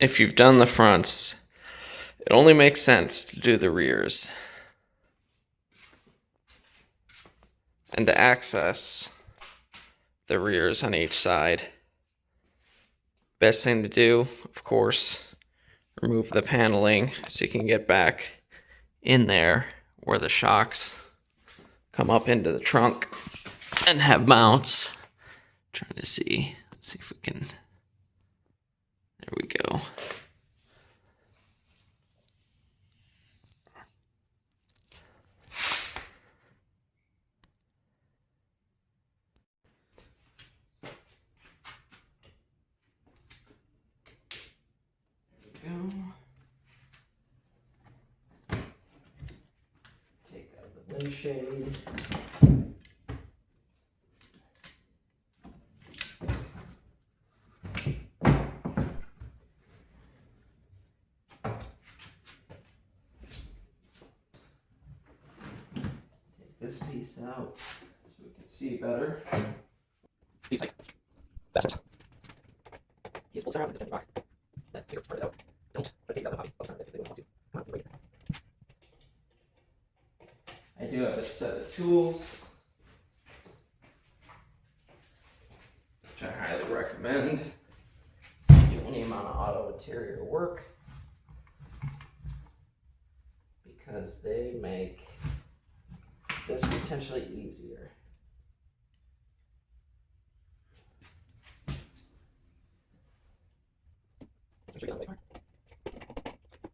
if you've done the fronts, it only makes sense to do the rears. And to access the rears on each side, best thing to do, of course, remove the paneling so you can get back in there where the shocks come up into the trunk and have mounts. Trying to see, let's see if we can, there we go. Take out the windshade. Take this piece out so we can see better. These like that's it. He's pulls around with the rock. That figure part it out. Don't take out the hobby. That's not because they don't want to. Come on, break it. I do have a set of tools, which I highly recommend. Do any amount of auto interior work because they make this potentially easier.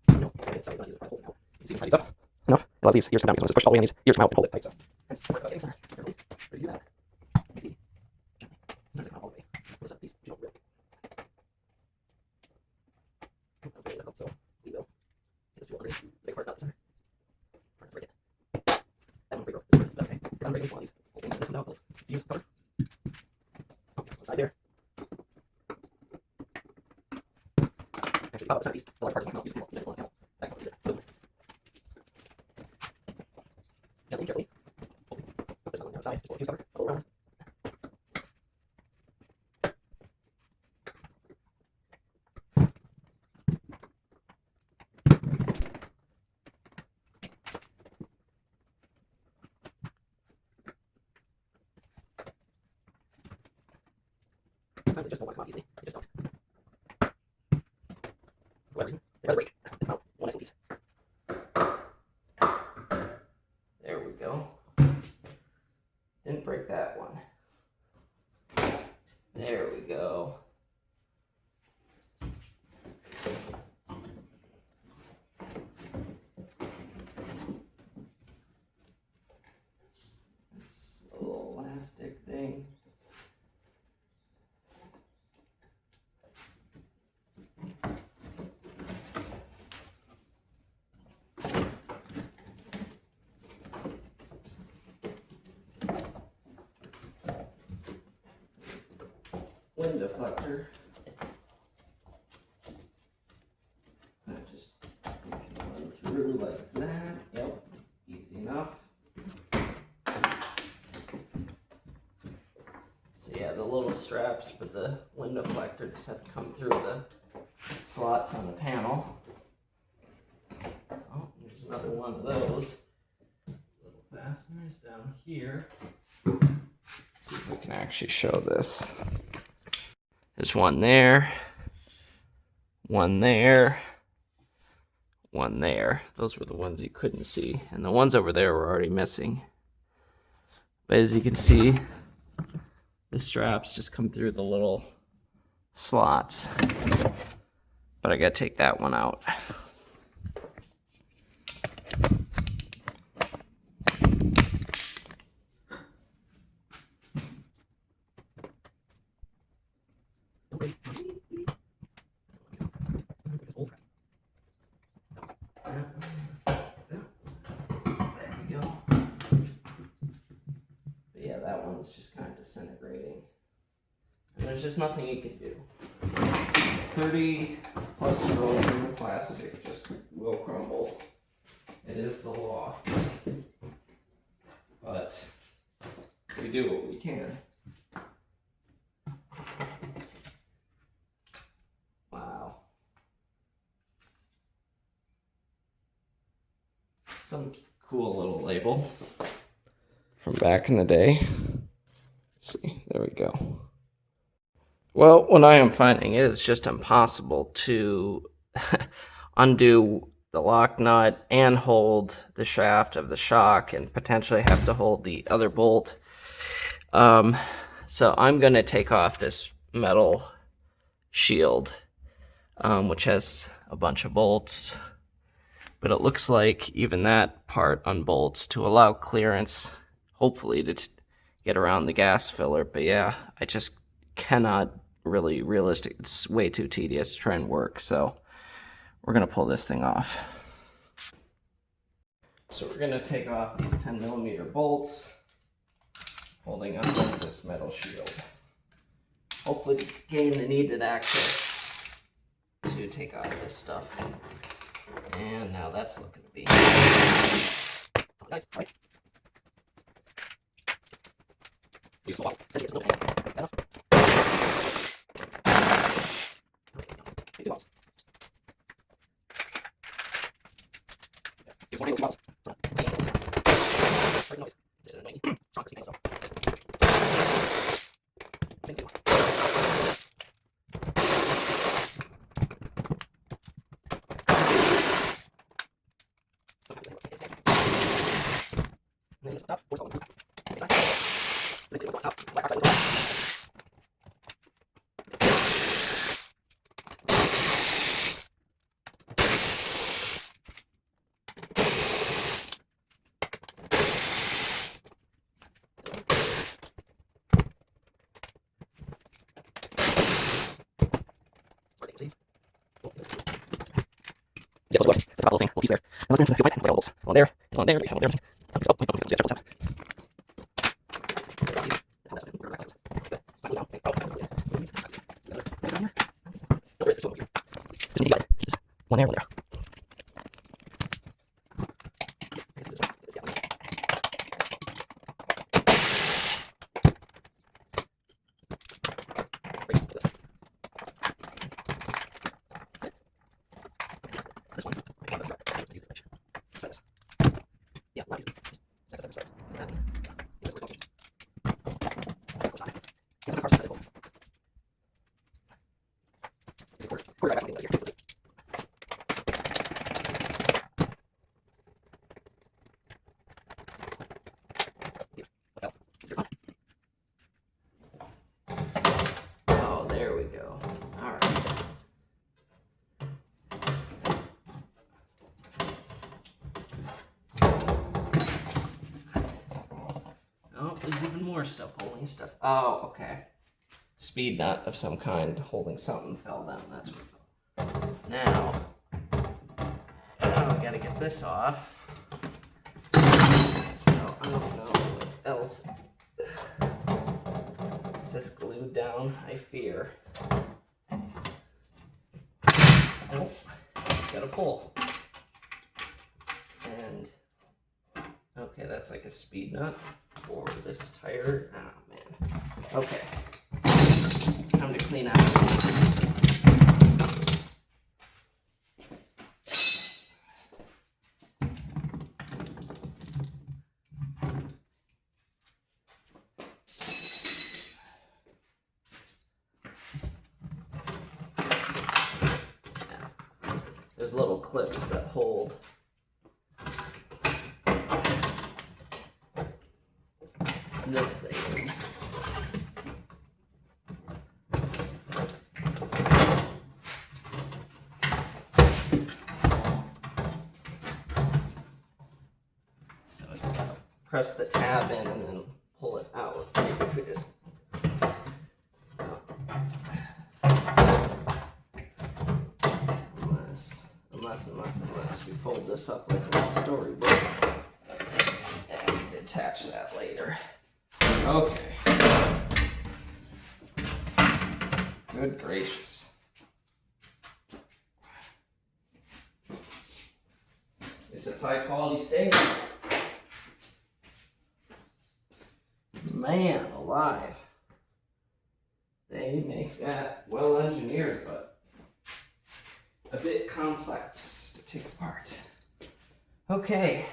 No, sorry, not use it. Hold it now. You can see how these up. Enough. It allows these ears to come down. You just push all the way on these ears come out and hold it tight. So, hence, don't worry about getting center. Carefully. Where do you do that? It's easy. Gently. Sometimes they come out all the way. Notice that these, you don't rip. Okay, difficult, so we will. Just do the big part, not the center. Hard to break it. That one free broke. This one, that's okay. I'm breaking one of these. Holding this one out. Use cover. Oh, one side there. Actually, it's not these. The large part is not use the middle panel. That comes in. Boom. Gently, carefully. Holding. There's one on the other side. Just use cover. Go around. Sometimes they just don't want to come out easy. They just don't. For whatever reason, they rather break than come out one nice piece. There we go. Didn't break that one. There we go. This little elastic thing. Wind deflector. That just run through like that. Yep, easy enough. So yeah, the little straps for the wind deflector just have to come through the slots on the panel. Oh, there's another one of those. Little fasteners down here. Let's see if we can actually show this. There's one there, one there, one there. Those were the ones you couldn't see, and the ones over there were already missing. But as you can see, the straps just come through the little slots. But I gotta take that one out. That one's just kind of disintegrating. And there's just nothing you can do. 30 plus year old plastic just will crumble. It is the law. But we do what we can. Wow. Some cool little label from back in the day. Let's see, there we go. Well, what I am finding is just impossible to undo the lock nut and hold the shaft of the shock and potentially have to hold the other bolt. So I'm going to take off this metal shield, which has a bunch of bolts. But it looks like even that part unbolts to allow clearance, hopefully to get around the gas filler. But yeah, I just cannot really realistic. It's way too tedious to try and work. So we're going to pull this thing off. So we're going to take off these 10mm bolts, holding onto this metal shield. Hopefully to gain the needed access to take off this stuff. And now that's looking to be nice, right? Yeah, that's a little thing, little piece there. Now let's go into the fuel pipe, one there, and one there, and one there. One there, one there. Oh, there we go. All right. Oh, there's even more stuff holding stuff. Oh, okay. Speed nut of some kind holding something fell down. That's what it fell. Now, I gotta get this off. So I don't know what else. Is this glued down? I fear. Nope. Just gotta pull. And okay, that's like a speed nut for this tire. Oh man. Okay. Time to clean out. There's little clips that hold this thing. So you gotta press the tab in and then pull it out. Maybe if we just unless we fold this up like a little storybook and attach that later. Okay. Good gracious. This is high quality stainless. Man alive. They make that well engineered, but a bit complex to take apart. Okay,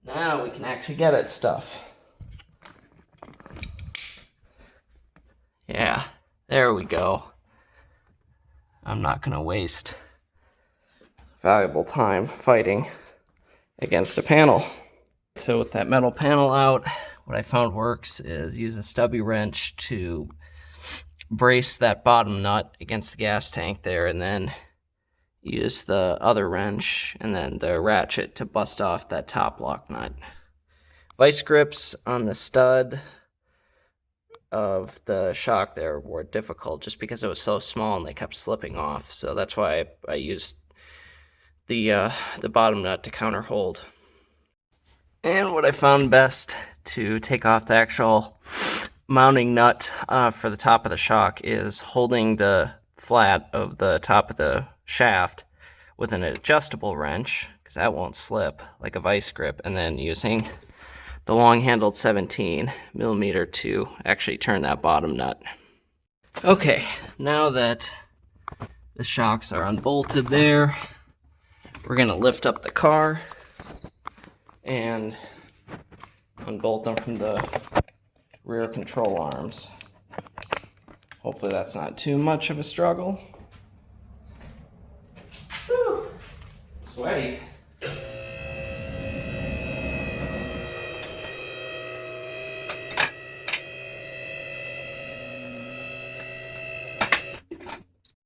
now we can actually get at stuff. Yeah, there we go. I'm not gonna waste valuable time fighting against a panel. So with that metal panel out, what I found works is use a stubby wrench to brace that bottom nut against the gas tank there, and then use the other wrench and then the ratchet to bust off that top lock nut. Vice grips on the stud of the shock there were difficult just because it was so small and they kept slipping off. So that's why I used the bottom nut to counter hold. And what I found best to take off the actual mounting nut for the top of the shock is holding the flat of the top of the shaft with an adjustable wrench, because that won't slip, like a vice grip, and then using the long-handled 17mm to actually turn that bottom nut. Okay, now that the shocks are unbolted there, we're going to lift up the car and unbolt them from the rear control arms. Hopefully that's not too much of a struggle. Whew. Sweaty.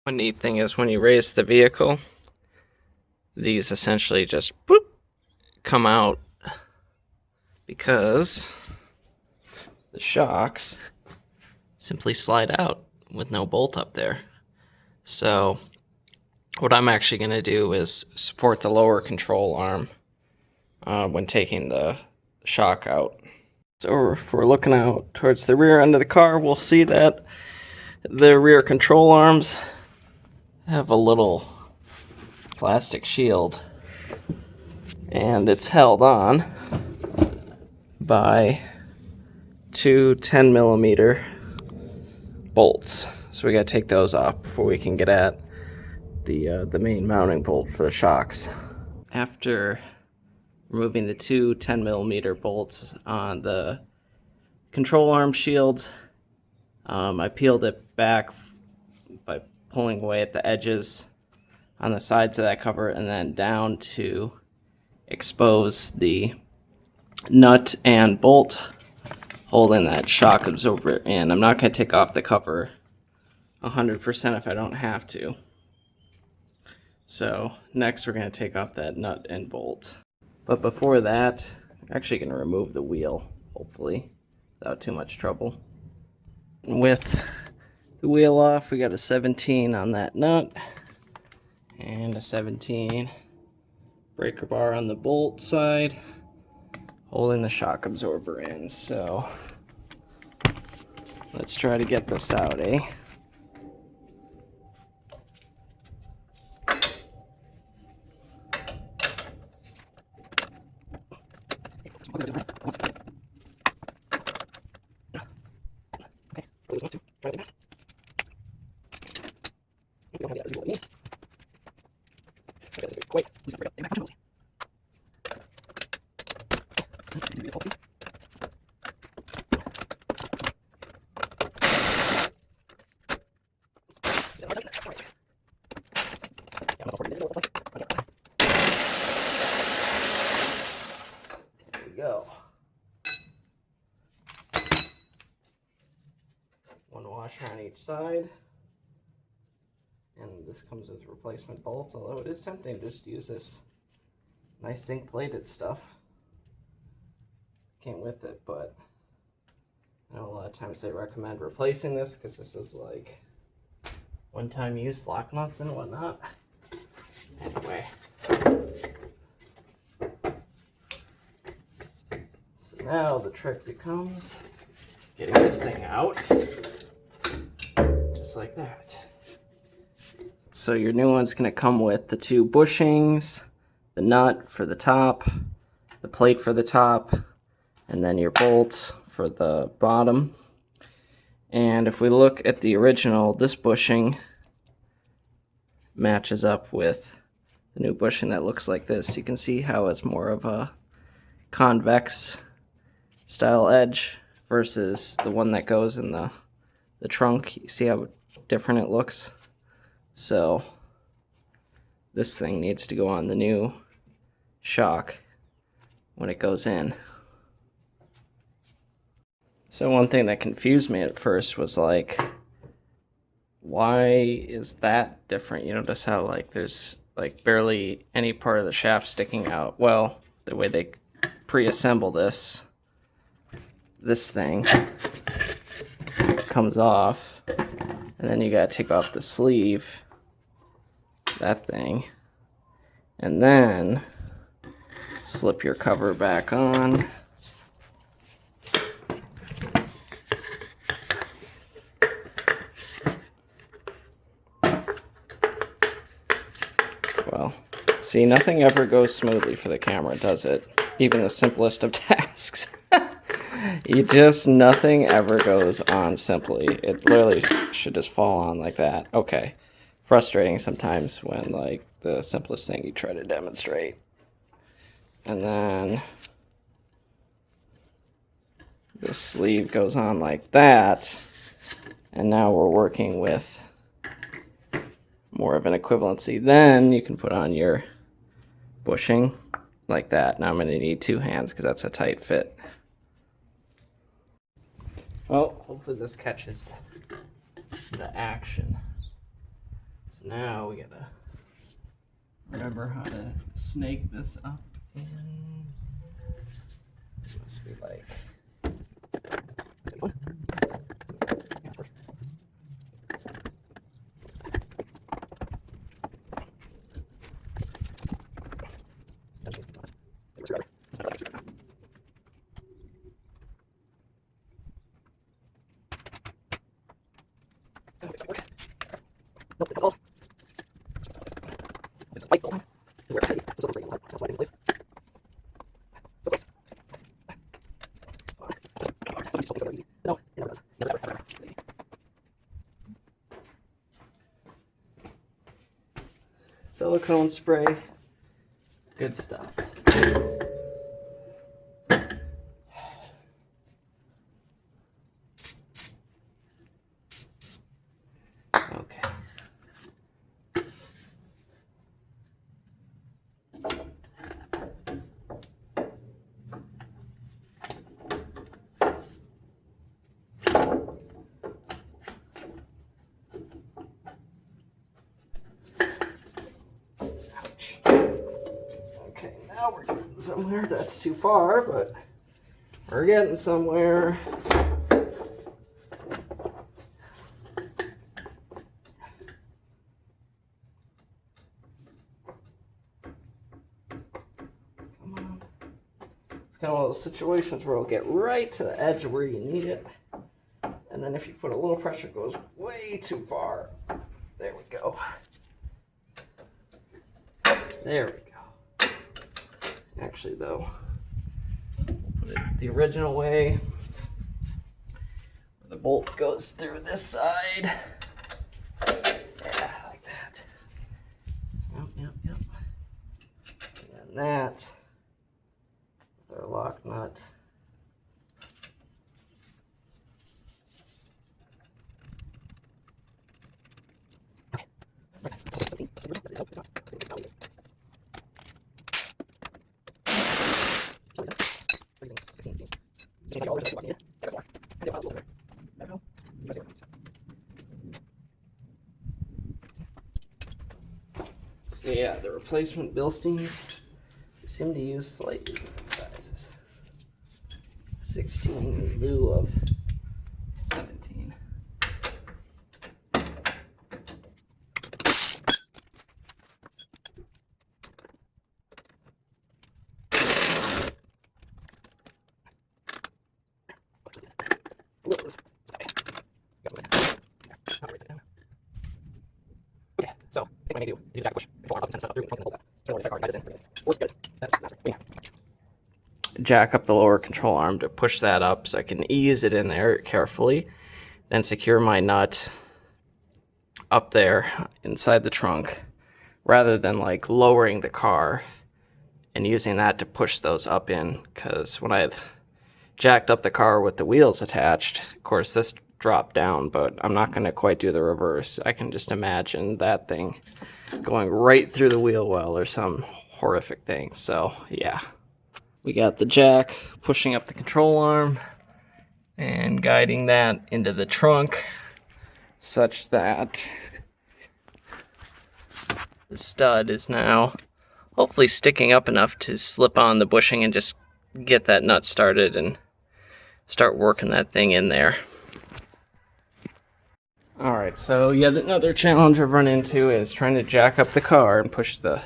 One neat thing is when you raise the vehicle, these essentially just boop, come out because the shocks simply slide out with no bolt up there. So what I'm actually going to do is support the lower control arm when taking the shock out. So if we're looking out towards the rear end of the car, we'll see that the rear control arms have a little plastic shield, and it's held on by two 10mm bolts. So we got to take those off before we can get at the main mounting bolt for the shocks. After removing the two 10mm bolts on the control arm shields, I peeled it back by pulling away at the edges on the sides of that cover and then down to expose the nut and bolt holding that shock absorber in. I'm not going to take off the cover 100% if I don't have to. So next we're going to take off that nut and bolt. But before that, I'm actually going to remove the wheel, hopefully, without too much trouble. With the wheel off, we got a 17 on that nut and a 17 breaker bar on the bolt side holding the shock absorber in. So let's try to get this out, eh? There we go. One washer on each side. And this comes with replacement bolts, although it is tempting to just use this nice zinc plated stuff. Came with it, but I know a lot of times they recommend replacing this because this is like one-time use lock nuts and whatnot. Anyway. So now the trick becomes getting this thing out, just like that. So your new one's going to come with the two bushings, the nut for the top, the plate for the top, and then your bolt for the bottom. And if we look at the original, this bushing matches up with the new bushing that looks like this. You can see how it's more of a convex style edge versus the one that goes in the trunk. You see how different it looks? So this thing needs to go on the new shock when it goes in. So one thing that confused me at first was like, why is that different? You notice how like there's like barely any part of the shaft sticking out. Well, the way they pre-assemble this thing comes off, and then you gotta take off the sleeve, that thing, and then slip your cover back on. Well, see, nothing ever goes smoothly for the camera, does it? Even the simplest of tasks. Nothing ever goes on simply. It literally should just fall on like that. Okay. Frustrating sometimes when, like, the simplest thing you try to demonstrate. And then the sleeve goes on like that. And now we're working with more of an equivalency. Then you can put on your bushing like that. Now I'm going to need two hands because that's a tight fit. Well, hopefully this catches the action. So now we gotta remember how to snake this up in. It must be like. Silicone spray, good stuff. Okay. Okay, now we're getting somewhere. That's too far, but we're getting somewhere. Come on. It's kind of one of those situations where it'll get right to the edge of where you need it. And then if you put a little pressure, it goes way too far. There we go. There we go. Actually, though, we'll put it the original way. The bolt goes through this side. Yeah, like that. Yep. And then that with our lock nut. So yeah, the replacement Bilsteins seem to use slightly different sizes. 16 in lieu of 17. Okay, so I think what I need to do is back push. Jack up the lower control arm to push that up so I can ease it in there carefully. Then secure my nut up there inside the trunk rather than like lowering the car and using that to push those up in, because when I jacked up the car with the wheels attached, of course this dropped down, but I'm not going to quite do the reverse. I can just imagine that thing going right through the wheel well or some horrific thing. So yeah, we got the jack pushing up the control arm and guiding that into the trunk such that the stud is now hopefully sticking up enough to slip on the bushing and just get that nut started and start working that thing in there. Alright, so yet another challenge I've run into is trying to jack up the car and push the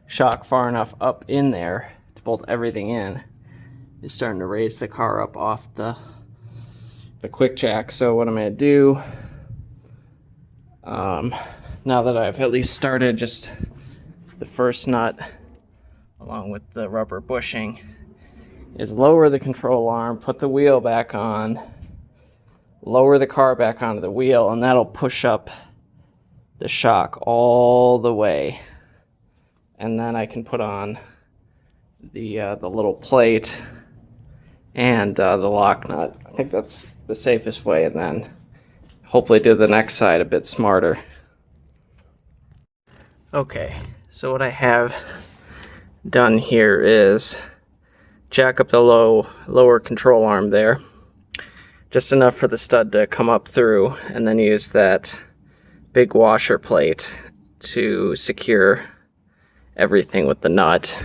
shock far enough up in there to bolt everything in. It's starting to raise the car up off the quick jack. So what I'm going to do, now that I've at least started just the first nut along with the rubber bushing, is lower the control arm, put the wheel back on, lower the car back onto the wheel, and that'll push up the shock all the way. And then I can put on the little plate and the lock nut. I think that's the safest way, and then hopefully do the next side a bit smarter. Okay, so what I have done here is jack up the lower control arm there, just enough for the stud to come up through, and then use that big washer plate to secure everything with the nut.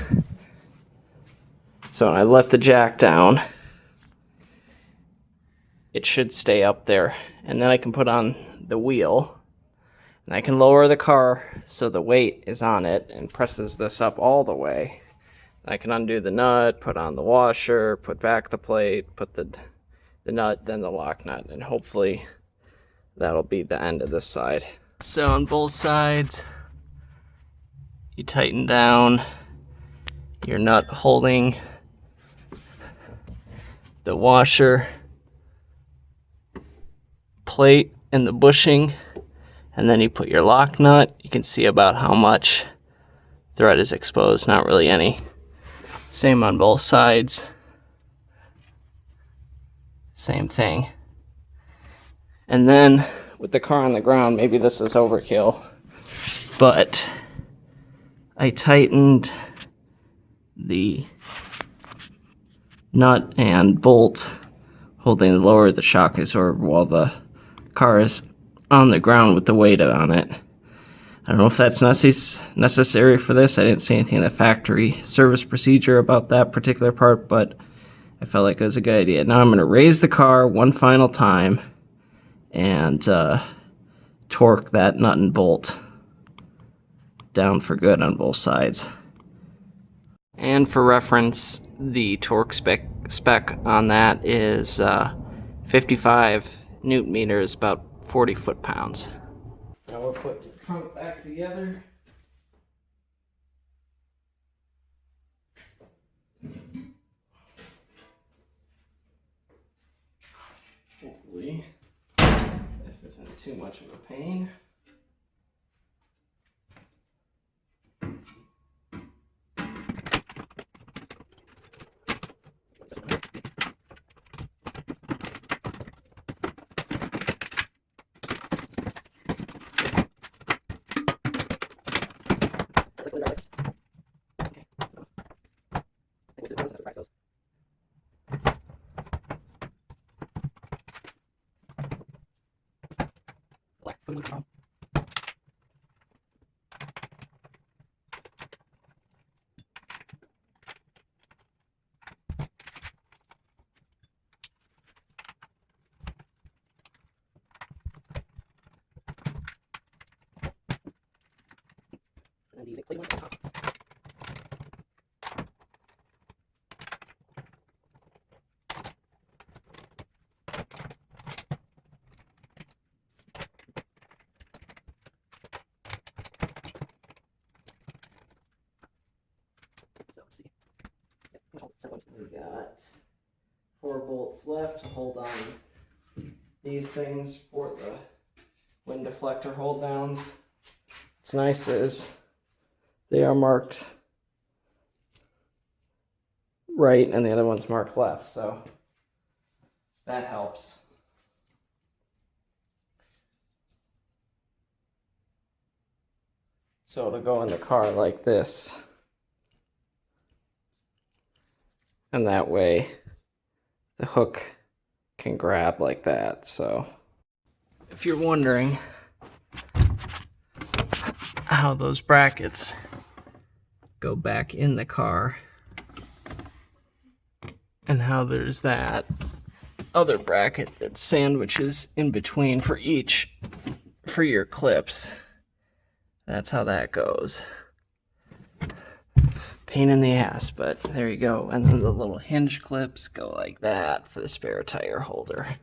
So when I let the jack down, it should stay up there, and then I can put on the wheel, and I can lower the car so the weight is on it and presses this up all the way. I can undo the nut, put on the washer, put back the plate, put the nut, then the lock nut, and hopefully that'll be the end of this side. So on both sides, you tighten down your nut holding the washer plate and the bushing, and then you put your lock nut. You can see about how much thread is exposed, not really any. Same on both sides. Same thing. And then with the car on the ground, maybe this is overkill, but I tightened the nut and bolt holding the lower of the shock absorber while the car is on the ground with the weight on it. I don't know if that's necessary for this. I didn't see anything in the factory service procedure about that particular part, but I felt like it was a good idea. Now I'm going to raise the car one final time and torque that nut and bolt down for good on both sides. And for reference, the torque spec on that is 55 newton meters, about 40 foot-pounds. Now we'll put the trunk back together. Hopefully this isn't too much of a pain. We got 4 bolts left to hold on these things for the wind deflector hold downs. What's nice is they are marked right and the other one's marked left, so that helps. So it'll go in the car like this. And that way the hook can grab like that. So if you're wondering how those brackets go back in the car and how there's that other bracket that sandwiches in between for your clips, that's how that goes. Pain in the ass, but there you go. And then the little hinge clips go like that for the spare tire holder.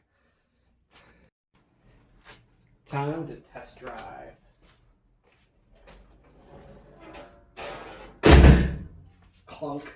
Time to test drive. Clunk.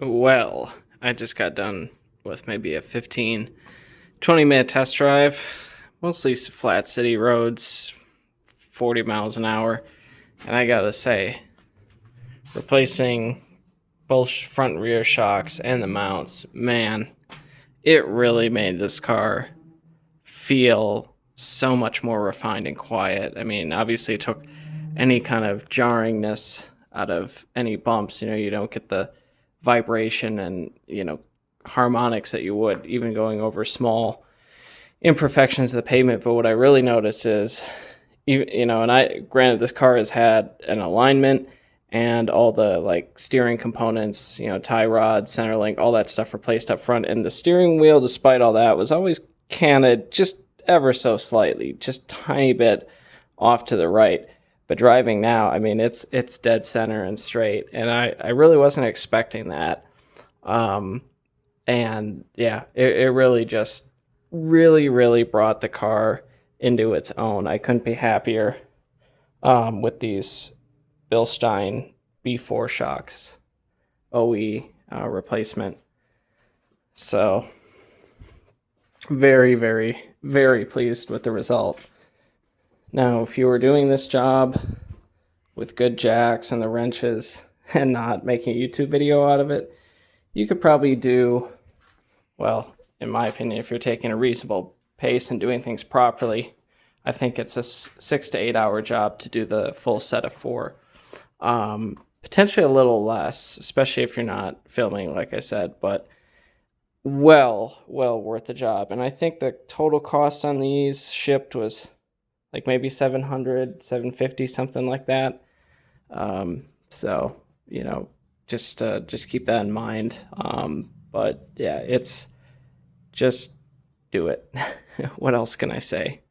Well, I just got done with maybe a 15, 20-minute test drive, mostly flat city roads, 40 miles an hour. And I gotta say, replacing both front and rear shocks and the mounts, man, it really made this car feel so much more refined and quiet. I mean, obviously it took any kind of jarringness out of any bumps. You don't get the vibration and harmonics that you would even going over small imperfections of the pavement. But what I really notice is, and I granted this car has had an alignment and all the steering components, tie rod, center link, all that stuff replaced up front, and the steering wheel, despite all that, was always canted just ever so slightly, just tiny bit off to the right. But driving now, I mean, it's dead center and straight, and I really wasn't expecting that. And yeah, it really just really brought the car into its own. I couldn't be happier with these Bilstein B4 shocks, OE replacement. So very pleased with the result. Now, if you were doing this job with good jacks and the wrenches and not making a YouTube video out of it, you could probably do, well, in my opinion, if you're taking a reasonable pace and doing things properly, I think it's a 6 to 8 hour job to do the full set of 4. Potentially a little less, especially if you're not filming, like I said, but well worth the job. And I think the total cost on these shipped was maybe $700, $750, something like that. So just keep that in mind. But yeah, it's just do it. What else can I say?